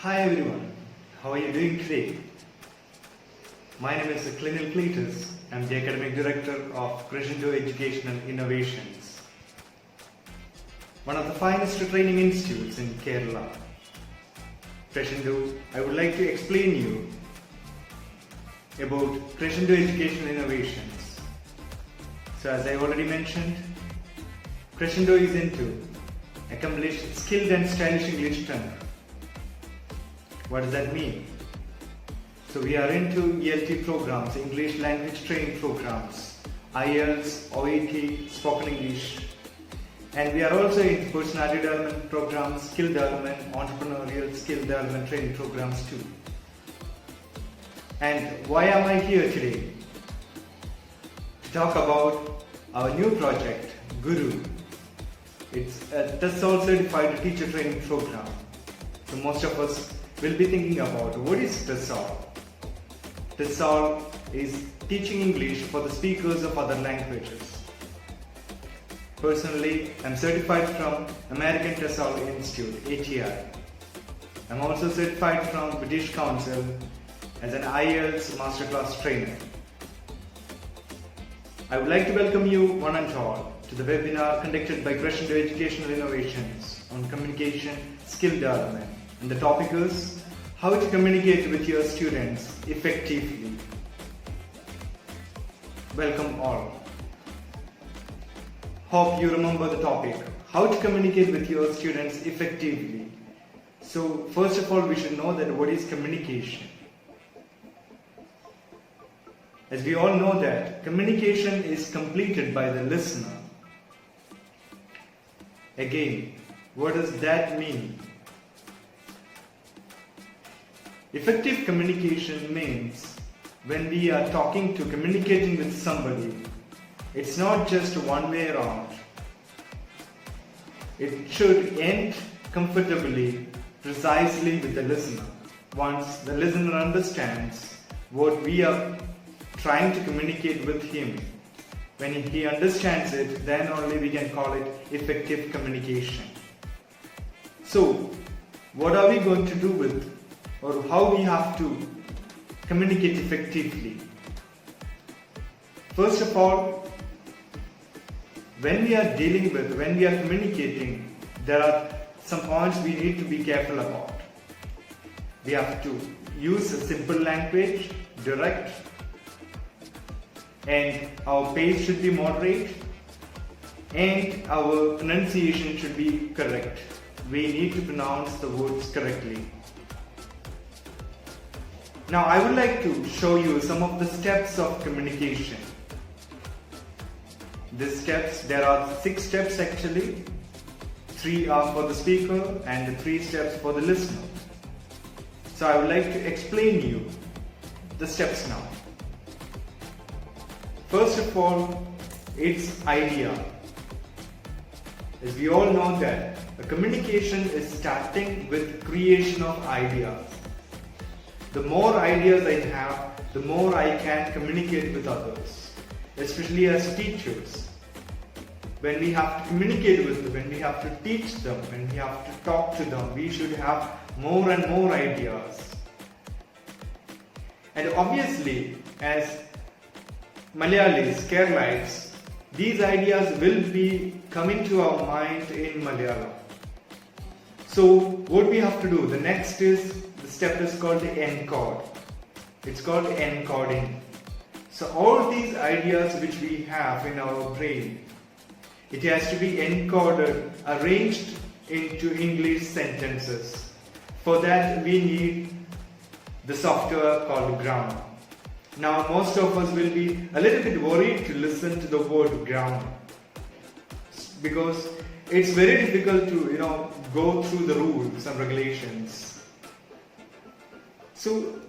Hi everyone, how are you doing today? My name is Clinil Cletus. I'm the Academic Director of Crescendo Education and Innovations, one of the finest training institutes in Kerala. Crescendo, I would like to explain you about Crescendo Education and Innovations. So as I already mentioned, Crescendo is into accomplished, skilled and stylish English tongue. What does that mean? So we are into ELT programs, English language training programs, IELTS, OET, spoken English, and we are also into personality development programs, skill development, entrepreneurial skill development training programs too. And why am I here today? To talk about our new project, Guru. It's a TESOL certified teacher training program. So most of us will be thinking about what is TESOL. TESOL is teaching English for the speakers of other languages. Personally, I'm certified from American TESOL Institute, ATI. I'm also certified from British Council as an IELTS masterclass trainer. I would like to welcome you one and all to the webinar conducted by Crescendo Educational Innovations on communication skill development. And the topic is how to communicate with your students effectively. Welcome all. Hope you remember the topic, how to communicate with your students effectively. So first of all, we should know that what is communication. As we all know that communication is completed by the listener. Again, what does that mean? Effective communication means when we are communicating with somebody, it's not just one way around. It should end comfortably, precisely with the listener. Once the listener understands what we are trying to communicate with him, when he understands it, then only we can call it effective communication. So, what are we going to do with, or how we have to communicate effectively? First of all, when we are communicating, there are some points we need to be careful about. We have to use a simple language, direct, and our pace should be moderate, and our pronunciation should be correct. We need to pronounce the words correctly. Now I would like to show you some of the steps of communication. These steps, there are 6 steps actually. 3 are for the speaker and 3 steps for the listener. So I would like to explain you the steps now. First of all, it's idea. As we all know that a communication is starting with creation of ideas. The more ideas I have, the more I can communicate with others, especially as teachers. When we have to communicate with them, when we have to teach them, when we have to talk to them, we should have more and more ideas. And obviously, as Malayalis, Keralites, these ideas will be coming to our mind in Malayalam. So what we have to do, the next step is called the encode. It's called encoding. So all these ideas which we have in our brain, it has to be encoded, arranged into English sentences. For that we need the software called grammar. Now most of us will be a little bit worried to listen to the word grammar, because it's very difficult to go through the rules and regulations. So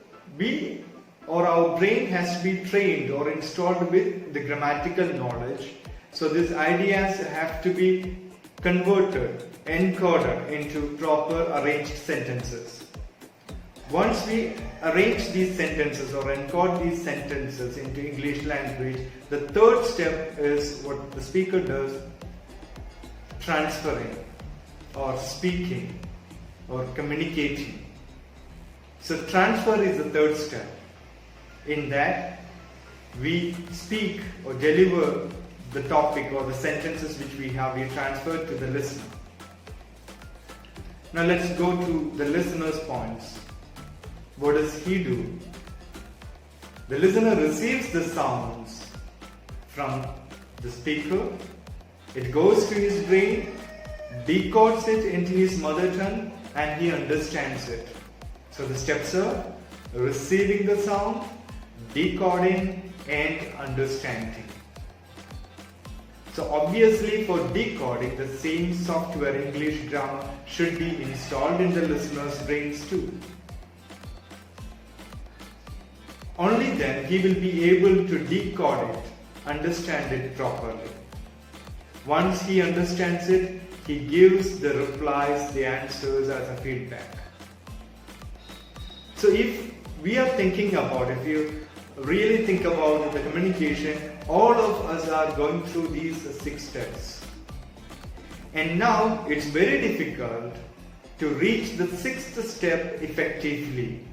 our brain has to be trained or installed with the grammatical knowledge. So these ideas have to be converted, encoded into proper arranged sentences. Once we arrange these sentences or encode these sentences into English language, the third step is what the speaker does, transferring or speaking or communicating. So transfer is the third step. In that, we speak or deliver the topic or the sentences which we transferred to the listener. Now let's go to the listener's points. What does he do? The listener receives the sounds from the speaker. It goes to his brain, decodes it into his mother tongue, and he understands it. So the steps are receiving the sound, decoding, and understanding. So obviously for decoding, the same software English grammar should be installed in the listener's brains too. Only then he will be able to decode it, understand it properly. Once he understands it, he gives the replies, the answers as a feedback. So if we are thinking about, if you really think about the communication, all of us are going through these 6 steps. And now it's very difficult to reach the 6th step effectively,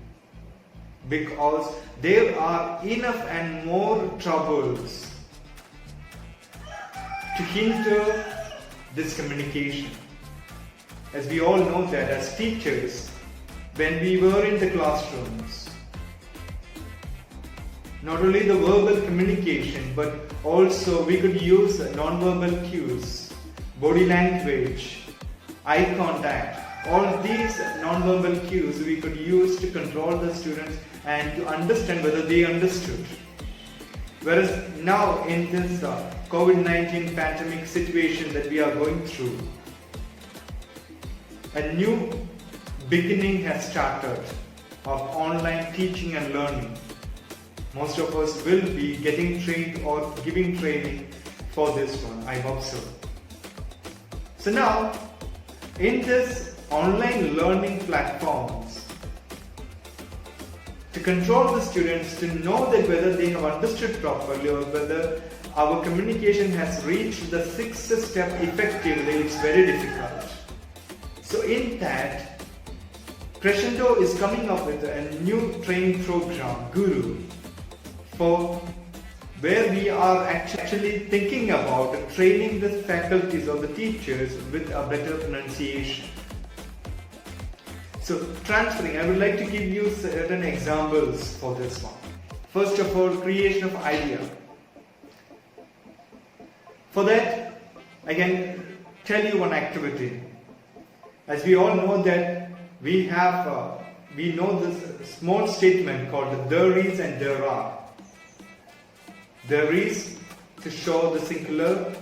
because there are enough and more troubles to hinder this communication. As we all know that as teachers, when we were in the classrooms, not only the verbal communication, but also we could use non-verbal cues, body language, eye contact. All these non-verbal cues we could use to control the students and to understand whether they understood. Whereas now in this COVID-19 pandemic situation that we are going through, a new beginning has started of online teaching and learning. Most of us will be getting trained or giving training for this one, I've observed. So now, in this online learning platforms, to control the students, to know that whether they have understood properly or whether our communication has reached the 6th step effectively, it's very difficult. So in that, Crescendo is coming up with a new training program, Guru, for where we are actually thinking about training the faculties or the teachers with a better pronunciation. So transferring, I would like to give you certain examples for this one. First of all, creation of idea. For that, I can tell you one activity. As we all know that we know this small statement called there is and there are. There is to show the singular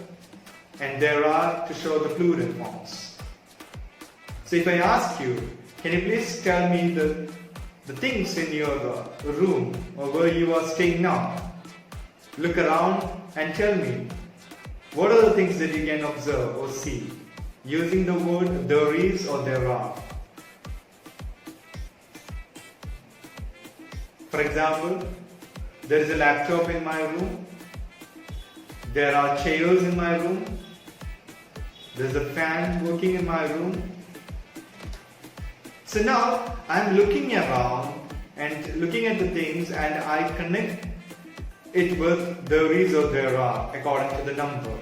and there are to show the plural forms. So if I ask you, can you please tell me the things in your room or where you are staying now? Look around and tell me, what are the things that you can observe or see using the word there is or there are? For example, there is a laptop in my room. There are chairs in my room. There's a fan working in my room. So now I'm looking around and looking at the things and I connect it with there is or there are according to the number.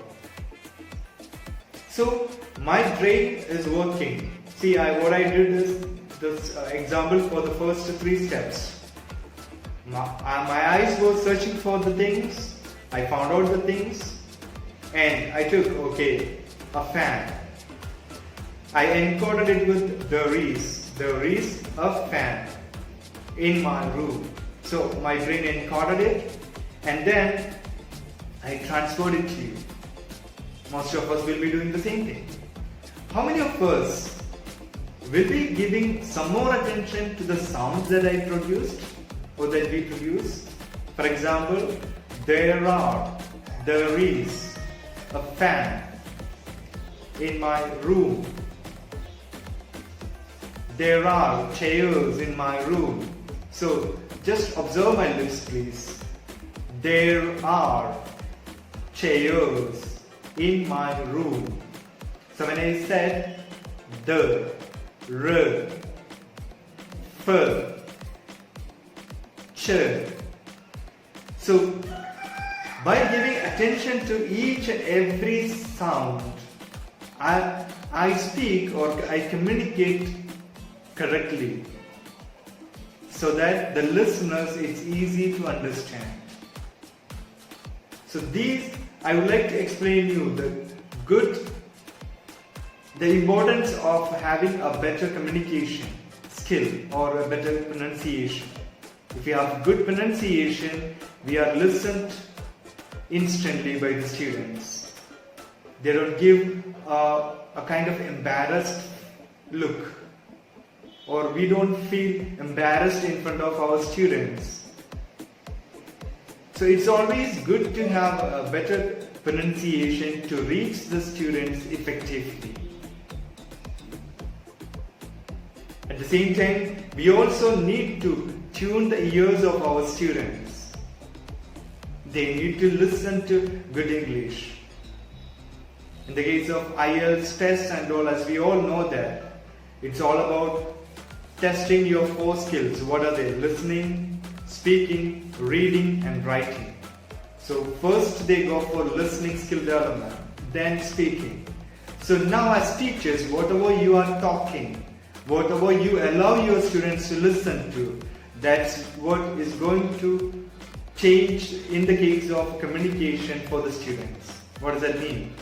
So my brain is working. See, what I did is this example for the first 3 steps. My eyes were searching for the things, I found out the things, and I took, a fan. I encoded it with there is a fan in my room. So my brain encoded it and then I transferred it to you. Most of us will be doing the same thing. How many of us will be giving some more attention to the sounds that I produced or that we produce? For example, there is a fan in my room. There are chairs in my room. So just observe my lips, please. There are chairs in my room. So when I said the, r, f, chirp. So by giving attention to each and every sound, I speak or I communicate correctly, so that the listeners, it's easy to understand. So these, I would like to explain you the importance of having a better communication skill or a better pronunciation. If you have good pronunciation, we are listened instantly by the students. They don't give a kind of embarrassed look, or we don't feel embarrassed in front of our students. So it's always good to have a better pronunciation to reach the students effectively. At the same time, we also need to tune the ears of our students. They need to listen to good English. In the case of IELTS tests and all, as we all know that, it's all about testing your 4 skills. What are they? Listening, speaking, reading and writing. So first they go for listening skill development, then speaking. So now as teachers, whatever you are talking, whatever you allow your students to listen to, that's what is going to change in the case of communication for the students. What does that mean?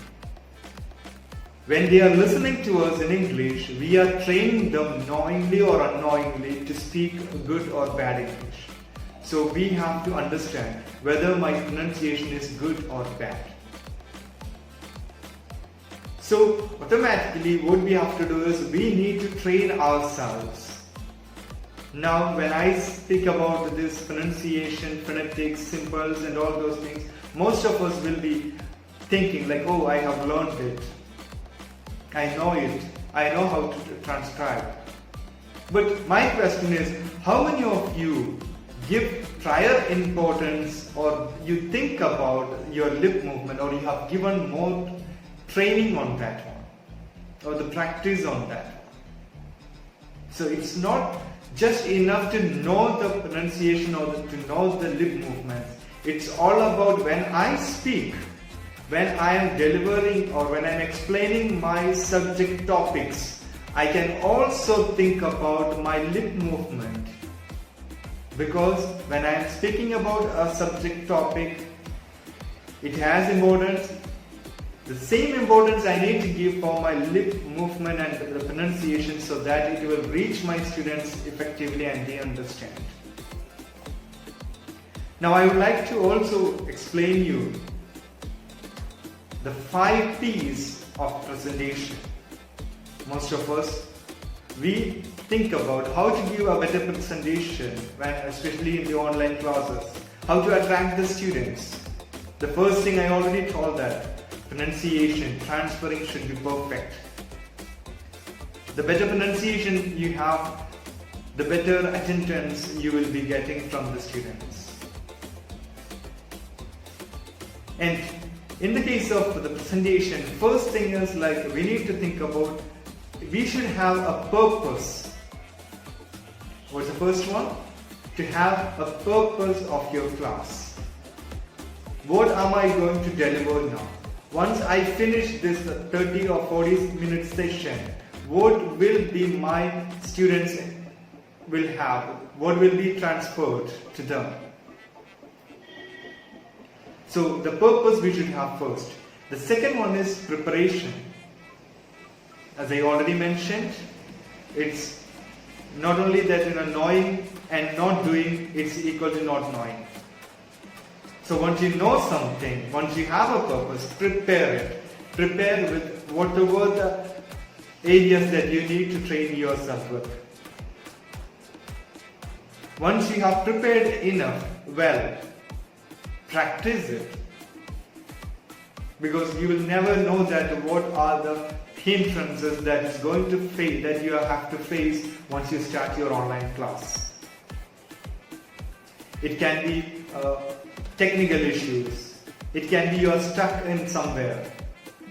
When they are listening to us in English, we are training them knowingly or unknowingly to speak good or bad English. So we have to understand whether my pronunciation is good or bad. So automatically what we have to do is we need to train ourselves. Now when I speak about this pronunciation, phonetics, symbols and all those things, most of us will be thinking like, oh, I have learned it. I know it. I know how to transcribe. But my question is, how many of you give prior importance or you think about your lip movement, or you have given more training on that one or the practice on that one? So it's not just enough to know the pronunciation or to know the lip movements. It's all about when I speak, when I am delivering or when I am explaining my subject topics, I can also think about my lip movement. Because when I am speaking about a subject topic, it has importance. The same importance I need to give for my lip movement and the pronunciation, so that it will reach my students effectively and they understand. Now I would like to also explain you the 5 P's of presentation. Most of us, we think about how to give a better presentation, especially in the online classes, how to attract the students. The first thing I already told that, pronunciation, transferring should be perfect. The better pronunciation you have, the better attendance you will be getting from the students. And in the case of the presentation, first thing is like we need to think about, we should have a purpose. What's the first one? To have a purpose of your class. What am I going to deliver now? Once I finish this 30 or 40 minute session, what will be my students will have? What will be transferred to them? So the purpose we should have first. The second one is preparation. As I already mentioned, it's not only that knowing and not doing, it's equal to not knowing. So once you know something, once you have a purpose, prepare it. Prepare with whatever the areas that you need to train yourself with. Once you have prepared enough, well, practice it. Because you will never know that what are the hindrances that is going to face, that you have to face once you start your online class. It can be technical issues. It can be you are stuck in somewhere.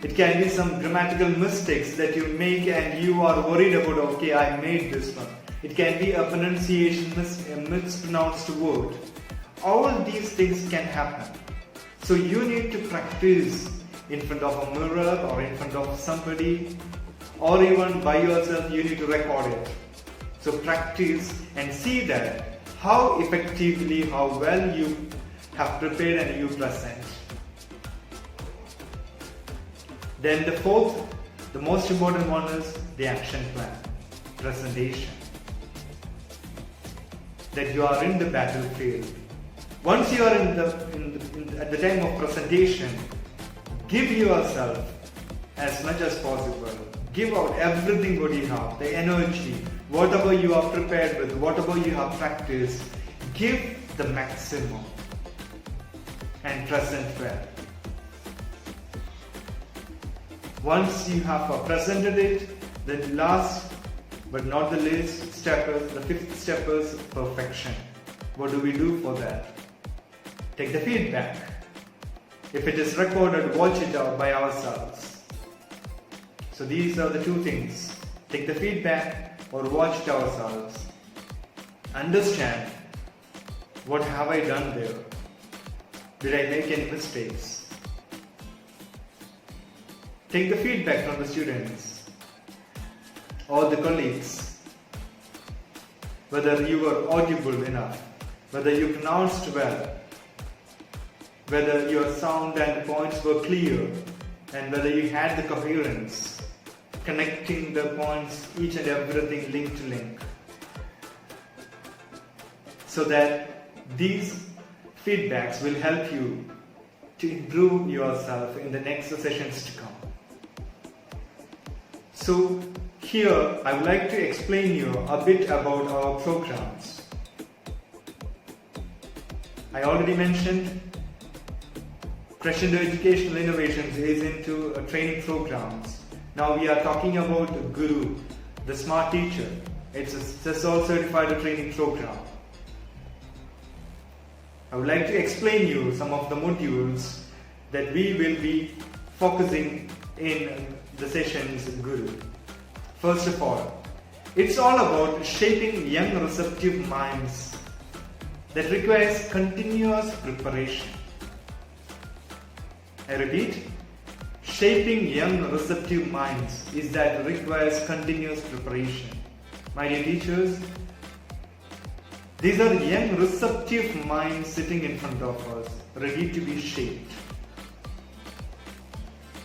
It can be some grammatical mistakes that you make and you are worried about, okay, I made this one. It can be a pronunciation, a mispronounced word. All these things can happen. So you need to practice in front of a mirror or in front of somebody, or even by yourself. You need to record it. So practice and see that how effectively, how well you have prepared and you present. Then the fourth, the most important one is the action plan, presentation. That you are in the battlefield. Once you are at the time of presentation, give yourself as much as possible. Give out everything what you have, the energy, whatever you are prepared with, whatever you have practiced. Give the maximum and present well. Once you have presented it, the last but not the least step is, the fifth step is perfection. What do we do for that? Take the feedback. If it is recorded, watch it out by ourselves. So these are the two things. Take the feedback or watch it ourselves. Understand, what have I done there? Did I make any mistakes? Take the feedback from the students or the colleagues. Whether you were audible enough, whether you pronounced well, whether your sound and points were clear, and whether you had the coherence, connecting the points, each and everything link to link. So that these feedbacks will help you to improve yourself in the next sessions to come. So here I would like to explain you a bit about our programs. I already mentioned Crescendo Educational Innovations is into training programs. Now we are talking about Guru, the Smart Teacher. It's a CESOL certified training program. I would like to explain you some of the modules that we will be focusing in the sessions Guru. First of all, it's all about shaping young receptive minds that requires continuous preparation. I repeat, shaping young receptive minds is that requires continuous preparation. My dear teachers, these are young receptive minds sitting in front of us, ready to be shaped,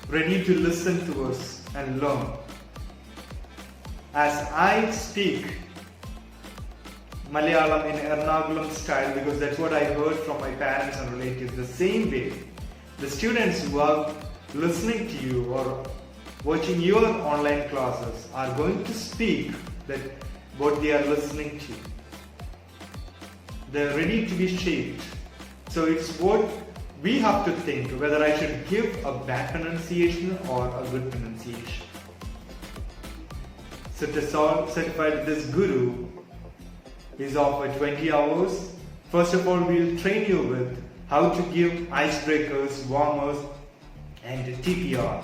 ready to listen to us and learn. As I speak Malayalam in Ernakulam style, because that's what I heard from my parents and relatives, the same way the students who are listening to you or watching your online classes are going to speak that what they are listening to. They're ready to be shaped. So it's what we have to think, whether I should give a bad pronunciation or a good pronunciation. So CESOL certified this Guru is of 20 hours. First of all, we'll train you with how to give icebreakers, warmers, and TPR.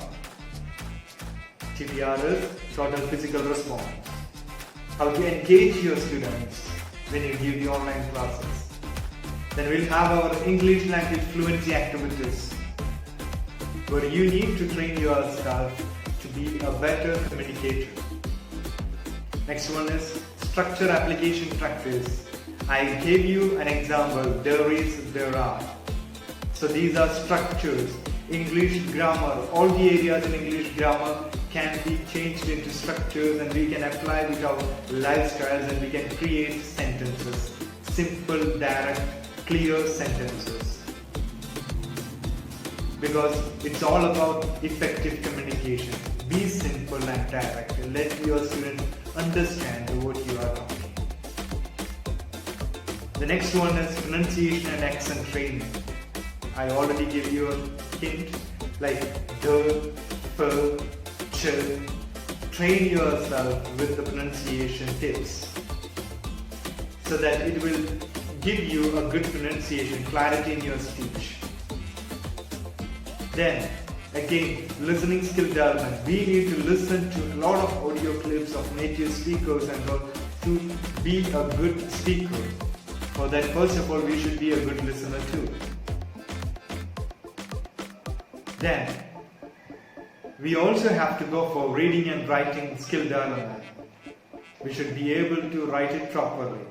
TPR is total physical response. How to engage your students when you give the online classes. Then we'll have our English language fluency activities, where you need to train yourself to be a better communicator. Next one is structure application practice. I gave you an example, there is, there are. So these are structures. English grammar, all the areas in English grammar can be changed into structures, and we can apply with our lifestyles, and we can create sentences. Simple, direct, clear sentences. Because it's all about effective communication. Be simple and direct. Let your students understand what you are talking. The next one is pronunciation and accent training. I already gave you a hint like the, per, ch. Train yourself with the pronunciation tips so that it will give you a good pronunciation, clarity in your speech. Then again, listening skill development. We need to listen to a lot of audio clips of native speakers and to to be a good speaker, for that first of all we should be a good listener too. Then we also have to go for reading and writing skill development. We should be able to write it properly.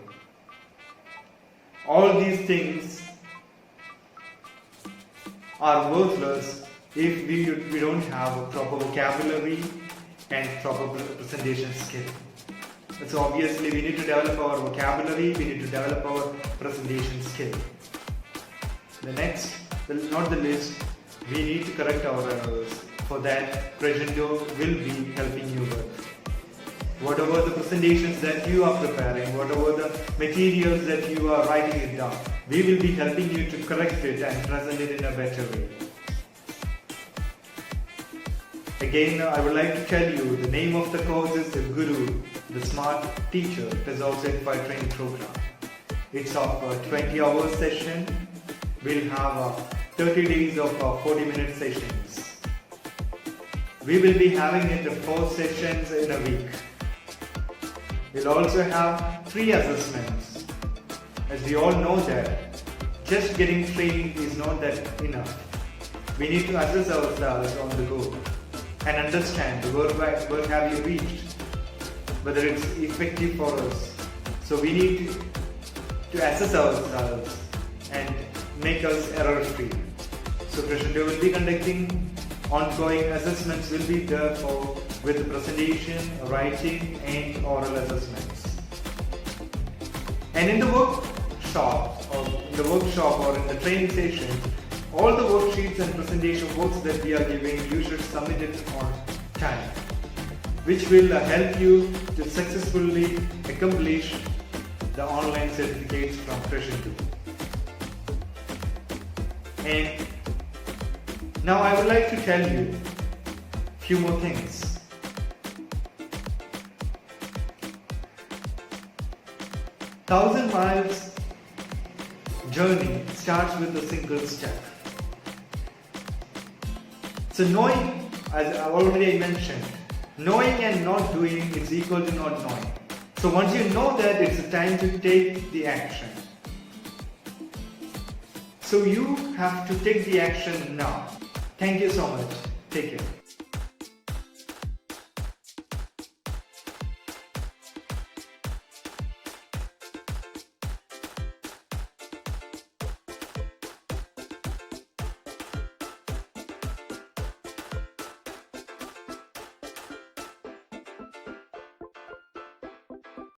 All these things are worthless if we don't have a proper vocabulary and proper presentation skill. So obviously we need to develop our vocabulary, we need to develop our presentation skill. The next, not the least, we need to correct our errors. For that, Crescendo will be helping you with. Whatever the presentations that you are preparing, whatever the materials that you are writing it down, we will be helping you to correct it and present it in a better way. Again, I would like to tell you the name of the course is the Guru, the Smart Teacher. It is also certified training program. It's of a 20-hour session. We'll have 30 days of 40-minute sessions. We will be having it 4 sessions in a week. We'll also have 3 assessments. As we all know that just getting trained is not that enough. We need to assess ourselves on the go and understand where have you reached, whether it's effective for us. So we need to assess ourselves and make us error-free. So Crescendo will be conducting ongoing assessments will be there with the presentation, writing and oral assessments. And in the workshop or in the training session, all the worksheets and presentation works that we are giving, you should submit it on time, which will help you to successfully accomplish the online certificates from Crescendo. And now I would like to tell you a few more things. Thousand miles journey starts with a single step. So knowing, as I already mentioned, knowing and not doing is equal to not knowing. So once you know that, it's the time to take the action. So you have to take the action now. Thank you so much. Take care.